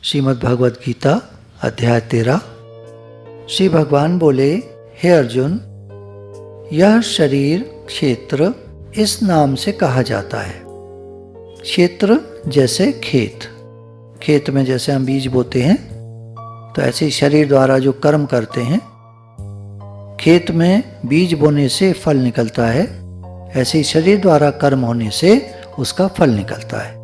श्रीमद् भगवद गीता अध्याय 13। श्री भगवान बोले, हे अर्जुन, यह शरीर क्षेत्र इस नाम से कहा जाता है। क्षेत्र जैसे खेत में जैसे हम बीज बोते हैं, तो ऐसे ही शरीर द्वारा जो कर्म करते हैं, खेत में बीज बोने से फल निकलता है, ऐसे ही शरीर द्वारा कर्म होने से उसका फल निकलता है।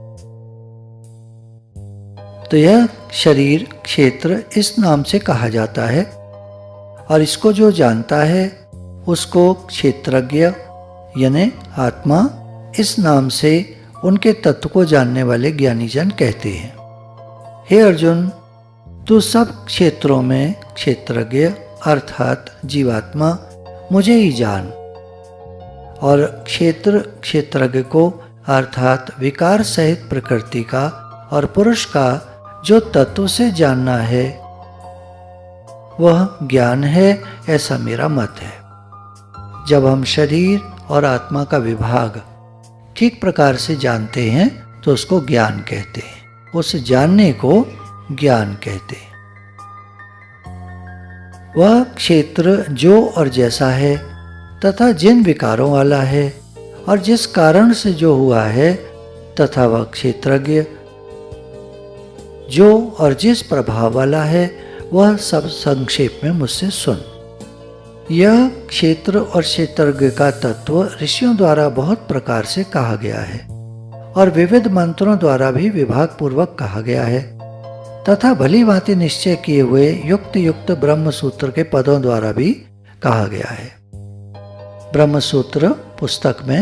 तो यह शरीर क्षेत्र इस नाम से कहा जाता है, और इसको जो जानता है उसको क्षेत्रज्ञ यानी आत्मा इस नाम से उनके तत्व को जानने वाले ज्ञानी जन कहते हैं। हे अर्जुन, तू सब क्षेत्रों में क्षेत्रज्ञ अर्थात जीवात्मा मुझे ही जान, और क्षेत्रज्ञ को अर्थात विकार सहित प्रकृति का और पुरुष का जो तत्व से जानना है वह ज्ञान है, ऐसा मेरा मत है। जब हम शरीर और आत्मा का विभाग ठीक प्रकार से जानते हैं तो उसको ज्ञान कहते हैं, उस जानने को ज्ञान कहते हैं। वह क्षेत्र जो और जैसा है तथा जिन विकारों वाला है और जिस कारण से जो हुआ है, तथा वह क्षेत्रज्ञ जो और जिस प्रभाव वाला है, वह सब संक्षेप में मुझसे सुन। यह क्षेत्र और क्षेत्रज्ञ का तत्व ऋषियों द्वारा बहुत प्रकार से कहा गया है और विविध मंत्रों द्वारा भी विभाग पूर्वक कहा गया है, तथा भली भांति निश्चय किए हुए युक्त युक्त ब्रह्म सूत्र के पदों द्वारा भी कहा गया है। ब्रह्म सूत्र पुस्तक में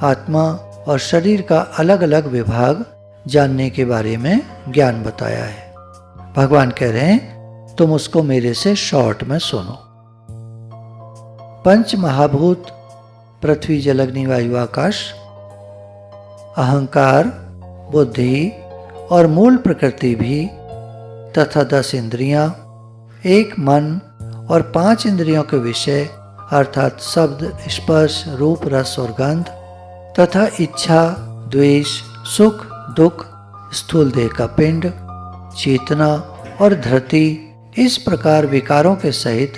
आत्मा और शरीर का अलग अलग विभाग जानने के बारे में ज्ञान बताया है। भगवान कह रहे हैं, तुम उसको मेरे से शॉर्ट में सुनो। पंच महाभूत पृथ्वी जल अग्नि वायु आकाश, अहंकार, बुद्धि और मूल प्रकृति भी, तथा 10 इंद्रियां, एक मन और 5 इंद्रियों के विषय अर्थात शब्द, स्पर्श, रूप, रस और गंध, तथा इच्छा, द्वेष, सुख, दुख, स्थूल देह का पिंड, चेतना और धरती, इस प्रकार विकारों के सहित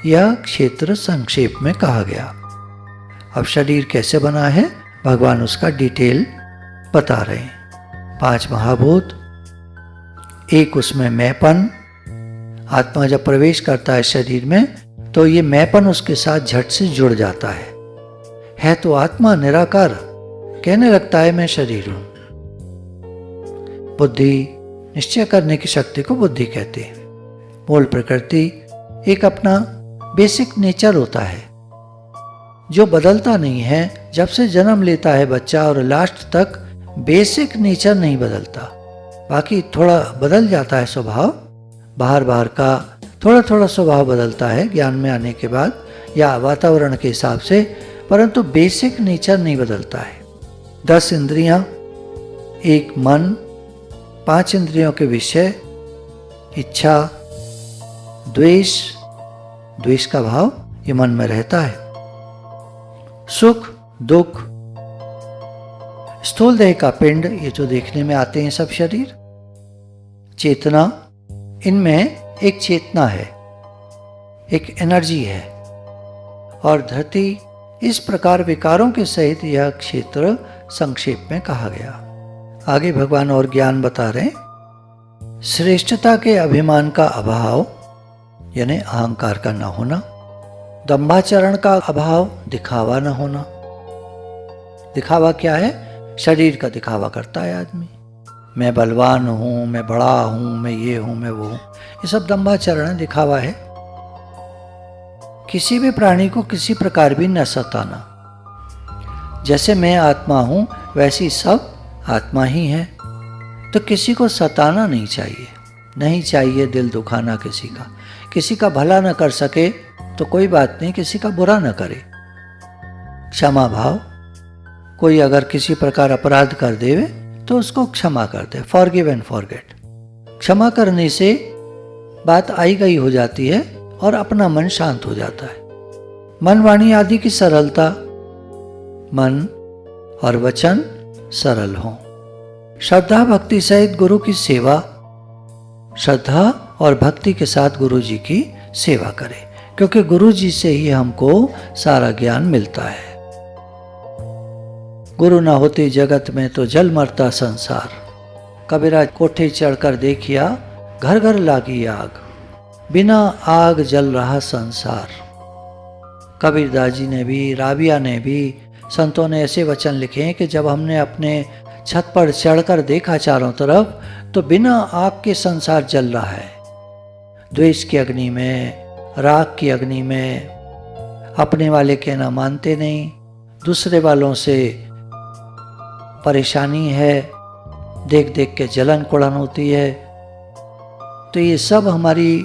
यह क्षेत्र संक्षेप में कहा गया। अब शरीर कैसे बना है, भगवान उसका डिटेल बता रहे हैं। 5 महाभूत, एक उसमें मैंपन, आत्मा जब प्रवेश करता है शरीर में तो ये मैंपन उसके साथ झट से जुड़ जाता है तो आत्मा निराकार, कहने लगता है मैं शरीर हूं। बुद्धि, निश्चय करने की शक्ति को बुद्धि कहते हैं। मूल प्रकृति एक अपना बेसिक नेचर होता है जो बदलता नहीं है। जब से जन्म लेता है बच्चा और लास्ट तक बेसिक नेचर नहीं बदलता, बाकी थोड़ा बदल जाता है स्वभाव, बाहर का थोड़ा थोड़ा स्वभाव बदलता है ज्ञान में आने के बाद या वातावरण के हिसाब से, परंतु बेसिक नेचर नहीं बदलता है। 10 इंद्रियां, एक मन, 5 इंद्रियों के विषय, इच्छा, द्वेष का भाव ये मन में रहता है, सुख, दुख, स्थूल देह का पिंड, ये जो देखने में आते हैं सब शरीर, चेतना, इनमें एक चेतना है, एक एनर्जी है, और धरती, इस प्रकार विकारों के सहित यह क्षेत्र संक्षेप में कहा गया। आगे भगवान और ज्ञान बता रहे हैं। श्रेष्ठता के अभिमान का अभाव यानी अहंकार का न होना, दंभाचरण का अभाव, दिखावा न होना। दिखावा क्या है, शरीर का दिखावा करता है आदमी, मैं बलवान हूं, मैं बड़ा हूं, मैं ये हूं, मैं वो हूं, ये सब दंभाचरण है, दिखावा है। किसी भी प्राणी को किसी प्रकार भी न सताना, जैसे मैं आत्मा हूं वैसी सब आत्मा ही है, तो किसी को सताना नहीं चाहिए दिल दुखाना किसी का भला न कर सके तो कोई बात नहीं, किसी का बुरा न करे। क्षमा भाव, कोई अगर किसी प्रकार अपराध कर देवे तो उसको क्षमा कर दे, फॉरगिव एंड फॉरगेट। क्षमा करने से बात आई गई हो जाती है और अपना मन शांत हो जाता है। मन वाणी आदि की सरलता, मन और वचन सरल हों। श्रद्धा भक्ति सहित गुरु की सेवा श्रद्धा और भक्ति के साथ गुरु जी की सेवा करें, क्योंकि गुरु जी से ही हमको सारा ज्ञान मिलता है। गुरु न होते जगत में तो जल मरता संसार। कबीरा कोठे चढ़कर देखिया घर घर लागी आग, बिना आग जल रहा संसार। कबीरदास जी ने भी, राबिया ने भी, संतों ने ऐसे वचन लिखे हैं कि जब हमने अपने छत पर चढ़कर देखा चारों तरफ, तो बिना आग के संसार जल रहा है। द्वेष की अग्नि में, राग की अग्नि में, अपने वाले के ना मानते नहीं, दूसरे वालों से परेशानी है, देख देख के जलन कुड़न होती है। तो ये सब हमारी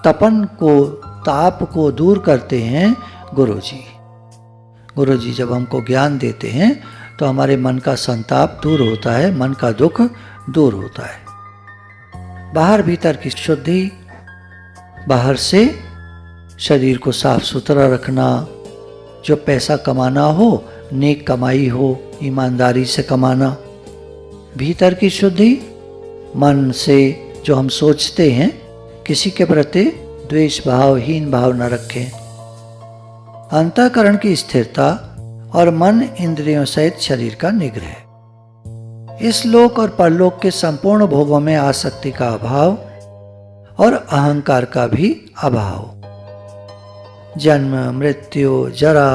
तपन को, ताप को दूर करते हैं गुरु जी। गुरु जी जब हमको ज्ञान देते हैं तो हमारे मन का संताप दूर होता है, मन का दुख दूर होता है। बाहर भीतर की शुद्धि, बाहर से शरीर को साफ सुथरा रखना, जो पैसा कमाना हो नेक कमाई हो, ईमानदारी से कमाना। भीतर की शुद्धि, मन से जो हम सोचते हैं किसी के प्रति द्वेष भाव, हीन भाव न रखें। अंतःकरण की स्थिरता और मन इंद्रियों सहित शरीर का निग्रह। इस लोक और परलोक के संपूर्ण भोगों में आसक्ति का अभाव और अहंकार का भी अभाव। जन्म, मृत्यु, जरा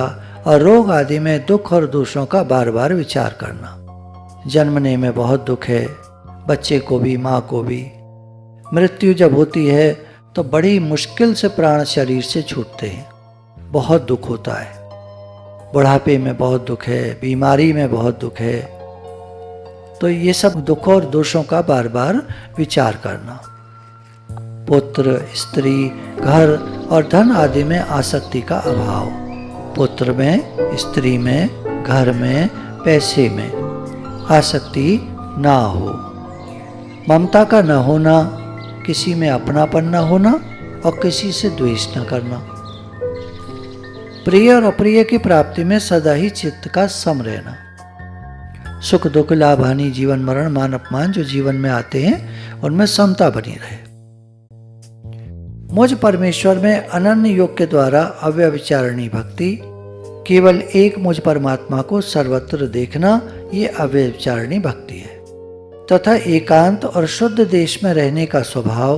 और रोग आदि में दुख और दोषों का बार बार विचार करना। जन्मने में बहुत दुख है, बच्चे को भी, माँ को भी। मृत्यु जब होती है तो बड़ी मुश्किल से प्राण शरीर से छूटते हैं, बहुत दुख होता है। बुढ़ापे में बहुत दुख है, बीमारी में बहुत दुख है। तो ये सब दुख और दोषों का बार बार विचार करना। पुत्र, स्त्री, घर और धन आदि में आसक्ति का अभाव। पुत्र में, स्त्री में, घर में, पैसे में आसक्ति ना हो। ममता का न होना, किसी में अपनापन न होना और किसी से द्वेष न करना। प्रिय और अप्रिय की प्राप्ति में सदा ही चित्त का सम रहना। सुख दुख, लाभ हानि, जीवन मरण, मान अपमान जो जीवन में आते हैं उनमें समता बनी रहे। मुझ परमेश्वर में अनन्य योग के द्वारा अव्यभिचारिणी भक्ति, केवल एक मुझ परमात्मा को सर्वत्र देखना, ये अव्यभिचारिणी भक्ति है। तथा एकांत और शुद्ध देश में रहने का स्वभाव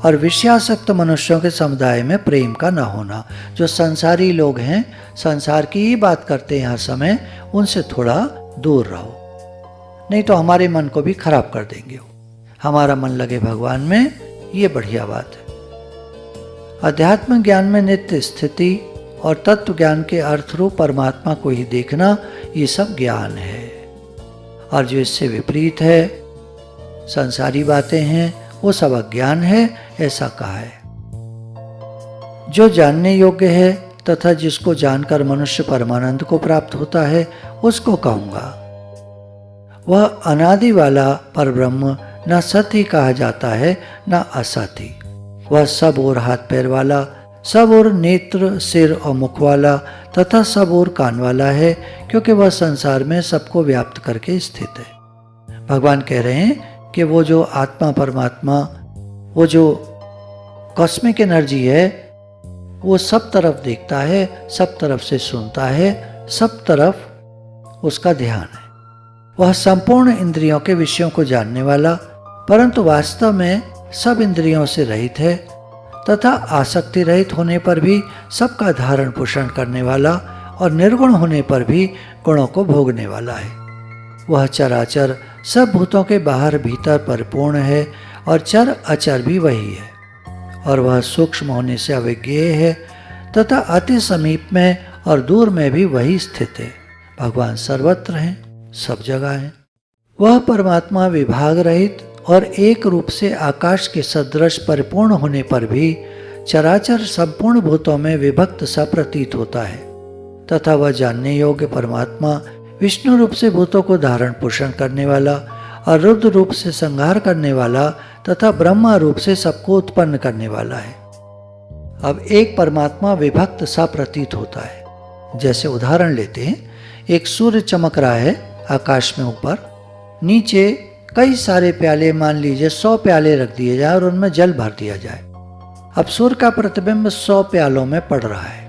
और विषयासक्त मनुष्यों के समुदाय में प्रेम का न होना। जो संसारी लोग हैं, संसार की ही बात करते हैं हर समय, उनसे थोड़ा दूर रहो, नहीं तो हमारे मन को भी खराब कर देंगे। हमारा मन लगे भगवान में, ये बढ़िया बात है। अध्यात्म ज्ञान में नित्य स्थिति और तत्व ज्ञान के अर्थ रूप परमात्मा को ही देखना, ये सब ज्ञान है। और जो इससे विपरीत है, संसारी बातें हैं, वो सब अज्ञान है, ऐसा कहा है। जो जानने योग्य है तथा जिसको जानकर मनुष्य परमानंद को प्राप्त होता है, उसको कहूँगा। वह अनादि वाला परब्रह्म न सत ही कहा जाता है, न असत ही। वह सब और हाथ पैर वाला, सब और नेत्र, सिर और मुख वाला तथा सब और कान वाला है, क्योंकि वह संसार में सबको व्याप्त करके स्थित है। भगवान कह रहे हैं कि वो जो आत्मा परमात्मा, वो जो कॉस्मिक एनर्जी है, वो सब तरफ देखता है, सब तरफ से सुनता है, सब तरफ उसका ध्यान है। वह संपूर्ण इंद्रियों के विषयों को जानने वाला, परंतु वास्तव में सब इंद्रियों से रहित है तथा आसक्ति रहित होने पर भी सबका धारण पोषण करने वाला और निर्गुण होने पर भी गुणों को भोगने वाला है। वह चराचर सब भूतों के बाहर भीतर परिपूर्ण है और चर अचर भी वही है। और वह सूक्ष्म होने से अविज्ञेय है तथा अति समीप में और दूर में भी वही स्थित है। भगवान सर्वत्र हैं, सब जगह हैं। वह परमात्मा विभाग रहित और एक रूप से आकाश के सदृश परिपूर्ण होने पर भी चराचर संपूर्ण भूतों में विभक्त सा प्रतीत होता है तथा वह जानने योग्य परमात्मा विष्णु रूप से भूतों को धारण पोषण करने वाला और रुद्र रूप से संहार करने वाला तथा ब्रह्मा रूप से सबको उत्पन्न करने वाला है। अब एक परमात्मा विभक्त सा प्रतीत होता है। जैसे उदाहरण लेते हैं, एक सूर्य चमक रहा है आकाश में ऊपर, नीचे कई सारे प्याले, मान लीजिए 100 प्याले रख दिए जाए और उनमें जल भर दिया जाए। अब सूर्य का प्रतिबिंब 100 प्यालों में पड़ रहा है,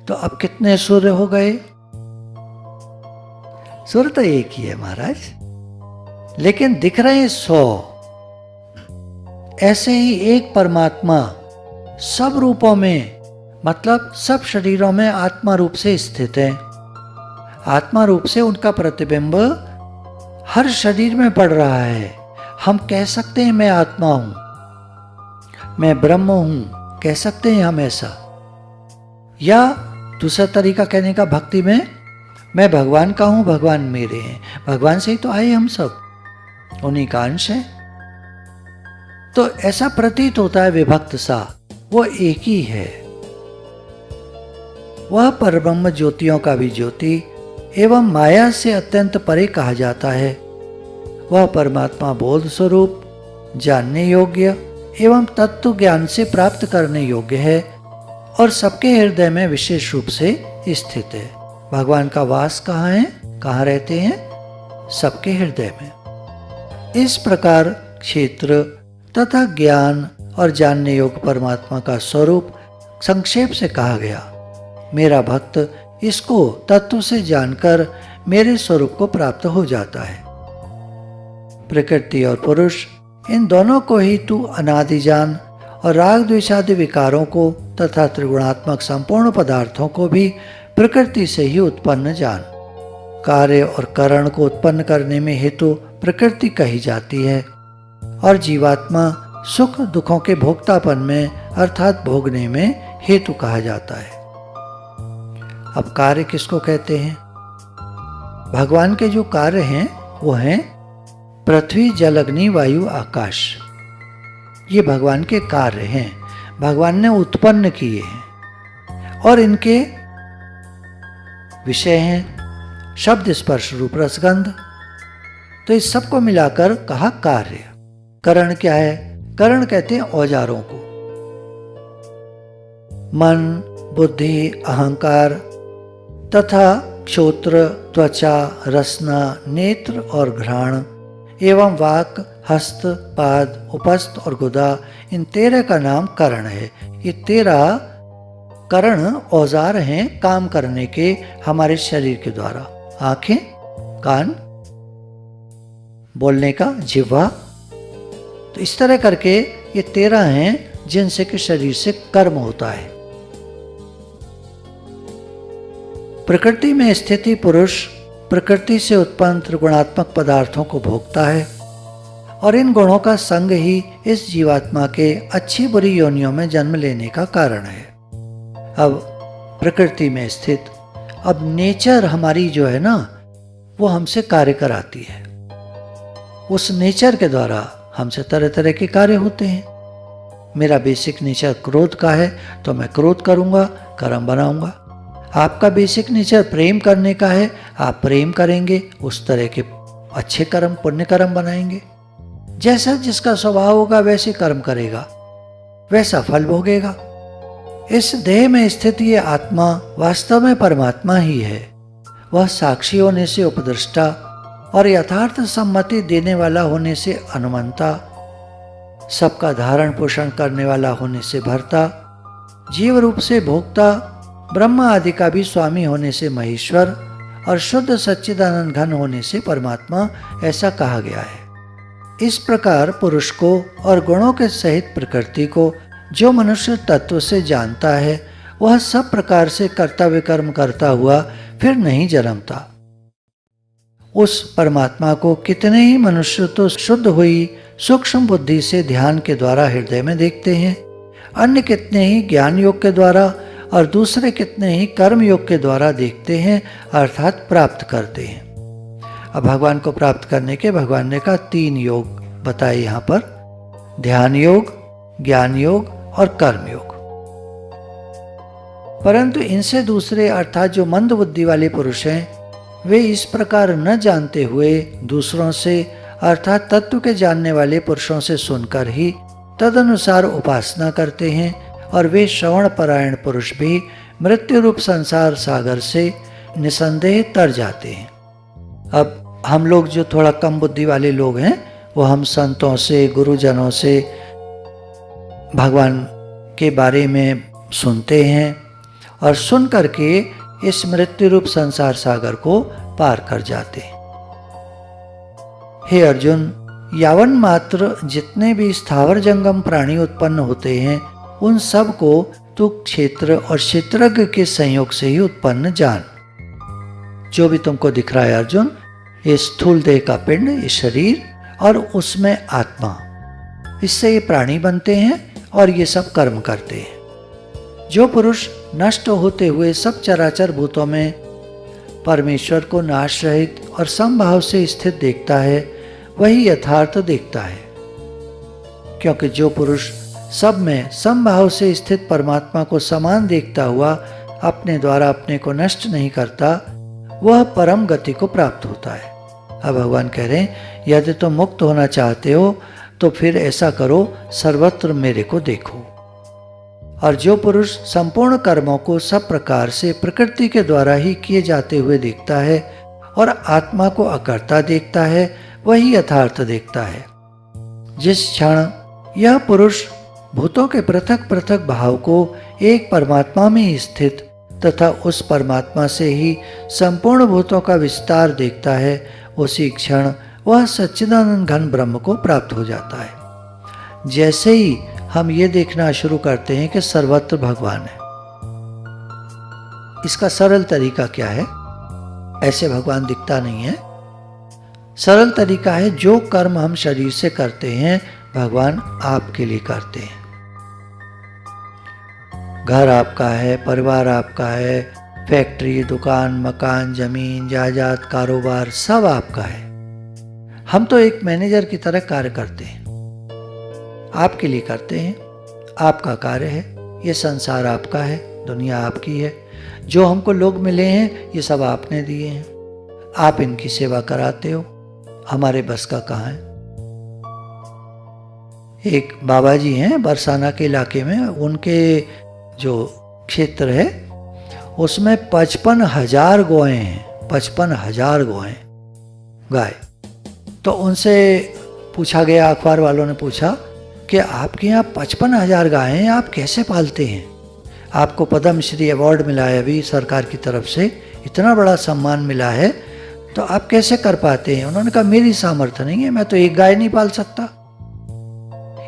तो अब कितने सूर्य हो गए? सूर्य तो एक ही है महाराज, लेकिन दिख रहे हैं 100। ऐसे ही एक परमात्मा सब रूपों में, मतलब सब शरीरों में आत्मा रूप से स्थित है। आत्मा रूप से उनका प्रतिबिंब हर शरीर में पड़ रहा है। हम कह सकते हैं मैं आत्मा हूं, मैं ब्रह्म हूं, कह सकते हैं हम ऐसा। या दूसरा तरीका कहने का भक्ति में, मैं भगवान का हूं, भगवान मेरे हैं। भगवान से ही तो आए हम सब, उन्हीं का अंश है। तो ऐसा प्रतीत होता है विभक्त सा, वो एक ही है। वह परब्रह्म ज्योतियों का भी ज्योति एवं माया से अत्यंत परे कहा जाता है। वह परमात्मा बोध स्वरूप, जानने योग्य एवं तत्व ज्ञान से प्राप्त करने योग्य है और सबके हृदय में विशेष रूप से स्थित है। भगवान का वास कहाँ है, कहाँ रहते हैं? सबके हृदय में। इस प्रकार क्षेत्र तथा ज्ञान और जानने योग्य परमात्मा का स्वरूप संक्षेप से कहा गया। मेरा भक्त इसको तत्व से जानकर मेरे स्वरूप को प्राप्त हो जाता है। प्रकृति और पुरुष, इन दोनों को ही तू अनादि जान और राग द्वेषादि विकारों को तथा त्रिगुणात्मक संपूर्ण पदार्थों को भी प्रकृति से ही उत्पन्न जान। कार्य और करण को उत्पन्न करने में हेतु प्रकृति कही जाती है और जीवात्मा सुख दुखों के भोक्तापन में अर्थात भोगने में हेतु कहा जाता है। अब कार्य किसको कहते हैं? भगवान के जो कार्य हैं वो हैं पृथ्वी, जल, अग्नि, वायु, आकाश। ये भगवान के कार्य हैं, भगवान ने उत्पन्न किए हैं और इनके विषय हैं शब्द, स्पर्श, रूप, रसगंध। तो इस सब को मिलाकर कहा कार्य। करण क्या है? करण कहते हैं औजारों को। मन, बुद्धि, अहंकार तथा श्रोत्र, त्वचा, रसना, नेत्र और घ्राण एवं वाक, हस्त, पाद, उपस्थ और गुदा, इन 13 का नाम करण है। ये 13 करण औजार हैं काम करने के हमारे शरीर के द्वारा। आंखें, कान, बोलने का जिह्वा। तो इस तरह करके ये 13 हैं जिनसे कि शरीर से कर्म होता है। प्रकृति में स्थिति पुरुष प्रकृति से उत्पन्न त्रिगुणात्मक पदार्थों को भोगता है और इन गुणों का संग ही इस जीवात्मा के अच्छी बुरी योनियों में जन्म लेने का कारण है। अब प्रकृति में स्थित, अब नेचर हमारी जो है ना, वो हमसे कार्य कराती है। उस नेचर के द्वारा हमसे तरह तरह के कार्य होते हैं। मेरा बेसिक नेचर क्रोध का है तो मैं क्रोध करूंगा, कर्म बनाऊंगा। आपका बेसिक नेचर प्रेम करने का है, आप प्रेम करेंगे, उस तरह के अच्छे कर्म, पुण्य कर्म बनाएंगे। जैसा जिसका स्वभाव होगा वैसे कर्म करेगा, वैसा फल भोगेगा। इस देह में स्थित ये आत्मा वास्तव में परमात्मा ही है। वह साक्षी होने से उपदृष्टा और यथार्थ सम्मति देने वाला होने से अनुमंता, सबका धारण पोषण करने वाला होने से भर्ता, जीव रूप से भोक्ता, ब्रह्म आदि का भी स्वामी होने से महेश्वर और शुद्ध सच्चिदानंद घन होने से परमात्मा, ऐसा कहा गया है। इस प्रकार पुरुष को और गुणों के सहित प्रकृति को जो मनुष्य तत्व से जानता है, वह सब प्रकार से कर्तव्य कर्म करता हुआ फिर नहीं जन्मता। उस परमात्मा को कितने ही मनुष्य तो शुद्ध हुई सूक्ष्म बुद्धि से ध्यान के द्वारा हृदय में देखते हैं, अन्य कितने ही ज्ञान योग के द्वारा और दूसरे कितने ही कर्म योग के द्वारा देखते हैं, अर्थात प्राप्त करते हैं। अब भगवान को प्राप्त करने के भगवान ने कहा 3 योग बताए यहाँ पर, ध्यान योग, ज्ञान योग और कर्म योग। परंतु इनसे दूसरे अर्थात जो मंद बुद्धि वाले पुरुष हैं, वे इस प्रकार न जानते हुए दूसरों से अर्थात तत्व के जानने वाले पुरुषों से सुनकर ही तदनुसार उपासना करते हैं और वे श्रवण परायण पुरुष भी मृत्यु रूप संसार सागर से निसंदेह तर जाते हैं। अब हम लोग जो थोड़ा कम बुद्धि वाले लोग हैं, वो हम संतों से, गुरुजनों से भगवान के बारे में सुनते हैं और सुन करके इस मृत्यु रूप संसार सागर को पार कर जाते हैं। हे अर्जुन, यावन मात्र जितने भी स्थावर जंगम प्राणी उत्पन्न होते हैं, उन सब को तू क्षेत्र और क्षेत्रज्ञ के संयोग से ही उत्पन्न जान। जो भी तुमको दिख रहा है अर्जुन, ये स्थूल देह का पिंड, ये शरीर और उसमें आत्मा, इससे ये प्राणी बनते हैं और ये सब कर्म करते हैं। जो पुरुष नष्ट होते हुए सब चराचर भूतों में परमेश्वर को नाश रहित और समभाव से स्थित देखता है, वही यथार्थ देखता है। क्योंकि जो पुरुष सब में समभाव से स्थित परमात्मा को समान देखता हुआ अपने द्वारा अपने को नष्ट नहीं करता, वह परम गति को प्राप्त होता है। अब भगवान कह रहे हैं, यदि तुम मुक्त होना चाहते हो तो फिर ऐसा करो, सर्वत्र मेरे को देखो। और जो पुरुष संपूर्ण कर्मों को सब प्रकार से प्रकृति के द्वारा ही किए जाते हुए देखता है और आत्मा को अकर्ता देखता है, वही यथार्थ देखता है। जिस क्षण यह पुरुष भूतों के पृथक पृथक भाव को एक परमात्मा में स्थित तथा उस परमात्मा से ही संपूर्ण भूतों का विस्तार देखता है, उसी क्षण वह सच्चिदानंद घन ब्रह्म को प्राप्त हो जाता है। जैसे ही हम ये देखना शुरू करते हैं कि सर्वत्र भगवान है, इसका सरल तरीका क्या है? ऐसे भगवान दिखता नहीं है। सरल तरीका है, जो कर्म हम शरीर से करते हैं भगवान आपके लिए करते हैं। घर आपका है, परिवार आपका है, फैक्ट्री, दुकान, मकान, जमीन, जायदाद, कारोबार सब आपका है। हम तो एक मैनेजर की तरह कार्य करते हैं, आपके लिए करते हैं, आपका कार्य है। ये संसार आपका है, दुनिया आपकी है। जो हमको लोग मिले हैं ये सब आपने दिए हैं, आप इनकी सेवा कराते हो, हमारे बस का कहाँ है। एक बाबा जी हैं बरसाना के इलाके में, उनके जो क्षेत्र है उसमें 55,000 गौएं हैं, 55,000 गौएं, गाय। तो उनसे पूछा गया, अखबार वालों ने पूछा कि आपके यहाँ 55,000 गायें हैं, आप कैसे पालते हैं? आपको पद्मश्री अवार्ड मिला है अभी सरकार की तरफ से, इतना बड़ा सम्मान मिला है, तो आप कैसे कर पाते हैं? उन्होंने कहा, मेरी सामर्थ्य नहीं है, मैं तो एक गाय नहीं पाल सकता,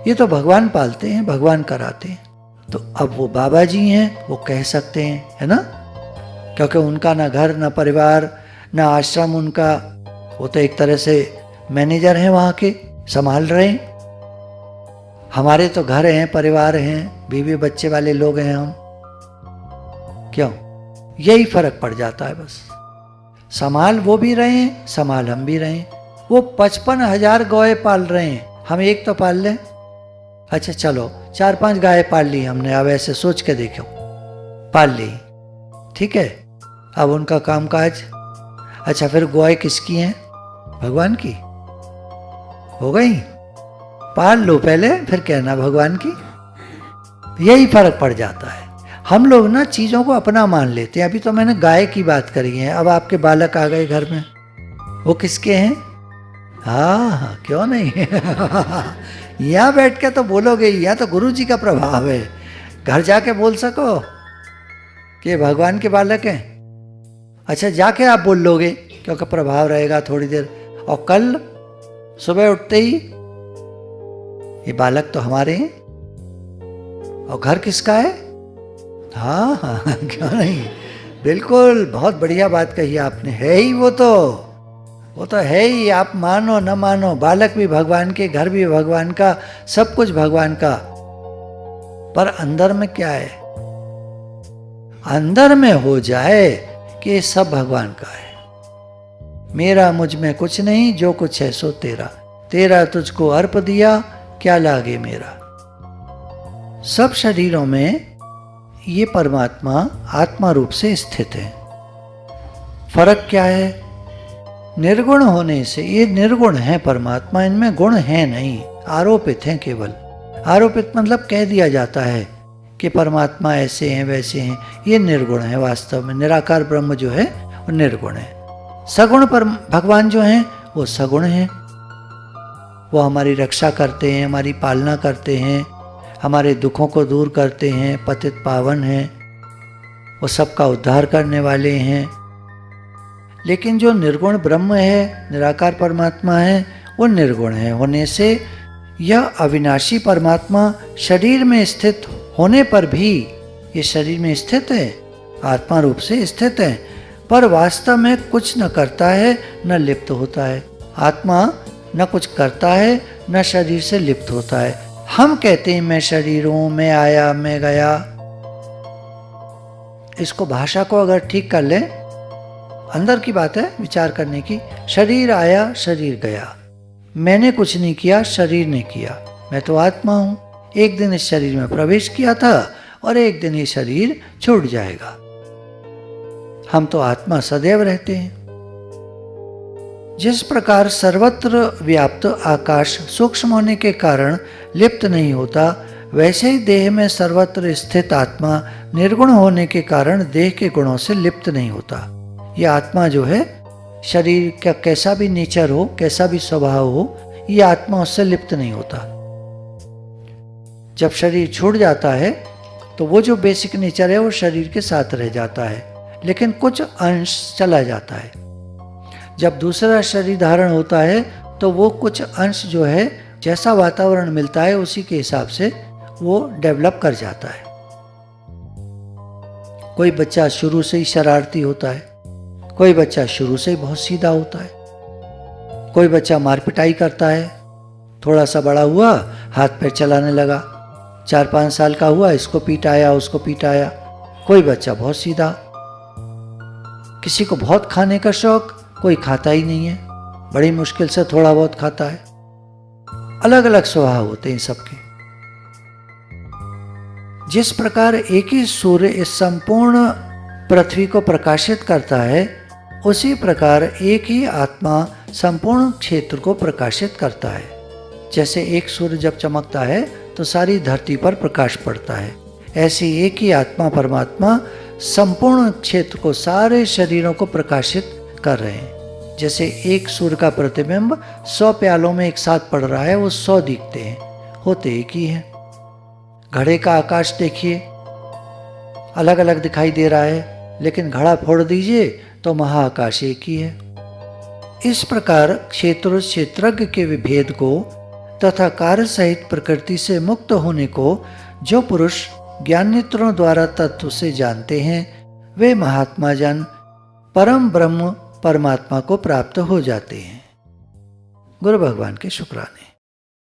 ये तो भगवान पालते हैं, भगवान कराते हैं। तो अब वो बाबा जी हैं, वो कह सकते हैं, है ना, क्योंकि उनका ना घर, ना परिवार, ना आश्रम उनका, वो तो एक तरह से मैनेजर हैं, वहाँ के संभाल रहे हैं। हमारे तो घर हैं, परिवार हैं, बीवी बच्चे वाले लोग हैं हम। क्यों? यही फर्क पड़ जाता है बस। संभाल वो भी रहे हैं, संभाल हम भी रहे हैं। वो 55,000 गौएं पाल रहे हैं, हम एक तो पाल लें। अच्छा चलो 4-5 गायें पाल ली हमने, अब ऐसे सोच के देखो, पाल ली, ठीक है। अब उनका कामकाज, अच्छा फिर गौएं किसकी हैं? भगवान की हो गई। पाल लो पहले, फिर कहना भगवान की। यही फर्क पड़ जाता है। हम लोग ना चीज़ों को अपना मान लेते हैं। अभी तो मैंने गाय की बात करी है, अब आपके बालक आ गए घर में, वो किसके हैं? हाँ क्यों नहीं यहाँ बैठ के तो बोलोगे, यहाँ तो गुरु जी का प्रभाव है। घर जाके बोल सको कि भगवान के बालक हैं? अच्छा जाके आप बोल लोगे, क्योंकि प्रभाव रहेगा थोड़ी देर, और कल सुबह उठते ही ये बालक तो हमारे हैं। और घर किसका है? हाँ हाँ क्यों नहीं, बिल्कुल, बहुत बढ़िया बात कही आपने। है ही वो तो है ही, आप मानो न मानो, बालक भी भगवान के, घर भी भगवान का, सब कुछ भगवान का। पर अंदर में क्या है? अंदर में हो जाए कि सब भगवान का है। मेरा मुझ में कुछ नहीं, जो कुछ है सो तेरा, तेरा तुझको अर्प दिया, क्या लागे मेरा। सब शरीरों में ये परमात्मा आत्मा रूप से स्थित है। फर्क क्या है? निर्गुण होने से, ये निर्गुण है परमात्मा, इनमें गुण है नहीं, आरोपित हैं केवल। आरोपित मतलब कह दिया जाता है कि परमात्मा ऐसे हैं वैसे हैं, ये निर्गुण है। वास्तव में निराकार ब्रह्म जो है वो निर्गुण है, सगुण पर भगवान जो हैं वो सगुण हैं, वो हमारी रक्षा करते हैं, हमारी पालना करते हैं, हमारे दुखों को दूर करते हैं, पतित पावन हैं, वो सबका उद्धार करने वाले हैं। लेकिन जो निर्गुण ब्रह्म है, निराकार परमात्मा है, वो निर्गुण है होने से यह अविनाशी परमात्मा शरीर में स्थित होने पर भी, ये शरीर में स्थित है, आत्मा रूप से स्थित है, पर वास्तव में कुछ न करता है न लिप्त होता है। आत्मा न कुछ करता है न शरीर से लिप्त होता है। हम कहते हैं मैं शरीर हूं, मैं आया, मैं गया। इसको भाषा को अगर ठीक कर लें, अंदर की बात है विचार करने की। शरीर आया, शरीर गया, मैंने कुछ नहीं किया, शरीर ने किया। मैं तो आत्मा हूं, एक दिन इस शरीर में प्रवेश किया था और एक दिन ये शरीर छूट जाएगा। हम तो आत्मा सदैव रहते हैं। जिस प्रकार सर्वत्र व्याप्त आकाश सूक्ष्म होने के कारण लिप्त नहीं होता, वैसे ही देह में सर्वत्र स्थित आत्मा निर्गुण होने के कारण देह के गुणों से लिप्त नहीं होता। यह आत्मा जो है, शरीर का कैसा भी नेचर हो, कैसा भी स्वभाव हो, यह आत्मा उससे लिप्त नहीं होता। जब शरीर छूट जाता है तो वो जो बेसिक नेचर है वो शरीर के साथ रह जाता है, लेकिन कुछ अंश चला जाता है। जब दूसरा शरीर धारण होता है तो वो कुछ अंश जो है, जैसा वातावरण मिलता है उसी के हिसाब से वो डेवलप कर जाता है। कोई बच्चा शुरू से ही शरारती होता है, कोई बच्चा शुरू से ही बहुत सीधा होता है, कोई बच्चा मार पिटाई करता है, थोड़ा सा बड़ा हुआ हाथ पैर चलाने लगा, 4-5 साल का हुआ इसको पीटाया उसको पीटाया। कोई बच्चा बहुत सीधा, किसी को बहुत खाने का शौक, कोई खाता ही नहीं है, बड़ी मुश्किल से थोड़ा बहुत खाता है। अलग अलग स्वभाव होते हैं सबके। जिस प्रकार एक ही सूर्य इस संपूर्ण पृथ्वी को प्रकाशित करता है, उसी प्रकार एक ही आत्मा संपूर्ण क्षेत्र को प्रकाशित करता है। जैसे एक सूर्य जब चमकता है तो सारी धरती पर प्रकाश पड़ता है, ऐसे एक ही आत्मा परमात्मा संपूर्ण क्षेत्र को, सारे शरीरों को प्रकाशित कर रहे हैं। जैसे एक सूर्य का प्रतिबिंब 100 प्यालों में एक साथ पड़ रहा है, वो 100 दिखते हैं, होते एक ही हैं। घड़े का आकाश देखिए, अलग अलग दिखाई दे रहा है, लेकिन घड़ा फोड़ दीजिए तो महाआकाश एक ही है। इस प्रकार क्षेत्र क्षेत्रज्ञ के विभेद को तथा कार्य सहित प्रकृति से मुक्त होने को जो पुरुष ज्ञानेत्रों द्वारा तत्व से जानते हैं, वे महात्मा जन परम ब्रह्म परमात्मा को प्राप्त हो जाते हैं। गुरु भगवान के शुक्राने।